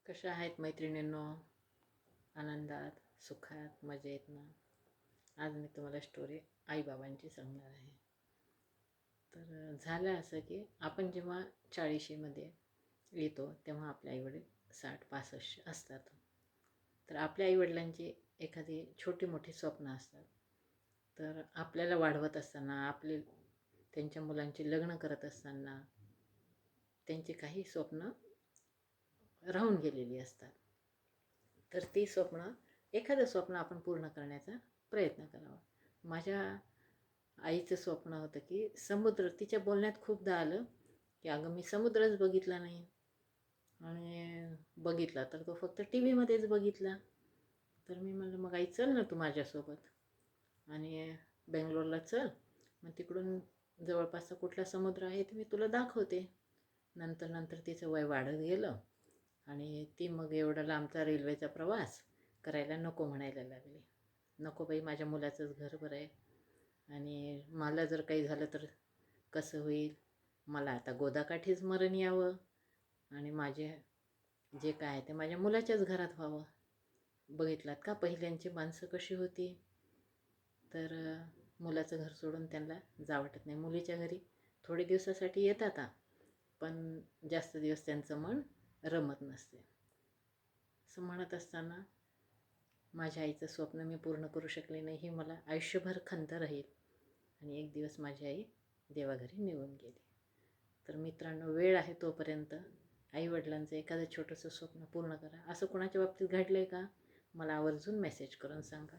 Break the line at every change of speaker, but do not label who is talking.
कशा आहेत मैत्रिणींनो? आनंदात, सुखात, मजेत ना? आज मी तुम्हाला स्टोरी आईबाबांची सांगणार आहे. तर झालं असं की आपण जेव्हा 40मध्ये येतो तेव्हा आपले आईवडील 60-65 असतात. तर आपल्या आईवडिलांची एखादी छोटी मोठी स्वप्न असतात. तर आपल्याला वाढवत असताना, त्यांच्या मुलांची लग्न करत असताना त्यांची काही स्वप्न राहून गेलेली असतात. तर ती एखादं स्वप्न आपण पूर्ण करण्याचा प्रयत्न करावा. माझ्या आईचं स्वप्न होतं की तिच्या बोलण्यात खूपदा आलं की अगं मी समुद्रच बघितला नाही, आणि बघितला तर तो फक्त टी व्हीमध्येच बघितला. तर मी म्हणलं मग आई चल ना तू माझ्यासोबत, आणि बेंगलोरला चल, मग तिकडून जवळपासचा कुठला समुद्र आहे ते मी तुला दाखवते. नंतर नंतर तिचं वय वाढत गेलं आणि ती मग एवढा लांबचा रेल्वेचा प्रवास करायला नको म्हणायला लागली. नको बाई, माझ्या मुलाचंच घर बरं आहे, आणि मला जर काही झालं तर कसं होईल? मला आता गोदाकाठीच मरण यावं आणि माझे जे काय आहे ते माझ्या मुलाच्याच घरात व्हावं. बघितलात का पहिल्यांची माणसं कशी होती? तर मुलाचं घर सोडून त्यांना जा वाटत नाही. मुलीच्या घरी थोडे दिवसासाठी येतात, पण जास्त दिवस त्यांचं मन रमत नसते. असं म्हणत असताना माझ्या आईचं स्वप्न मी पूर्ण करू शकले नाही, ही मला आयुष्यभर खंत राहील. आणि एक दिवस माझी आई देवाघरी निघून गेली. तर मित्रांनो, वेळ आहे तोपर्यंत आईवडिलांचं एखादं छोटंसं स्वप्न पूर्ण करा. असं कोणाच्या बाबतीत घडलं आहे का? मला आवर्जून मेसेज करून सांगा.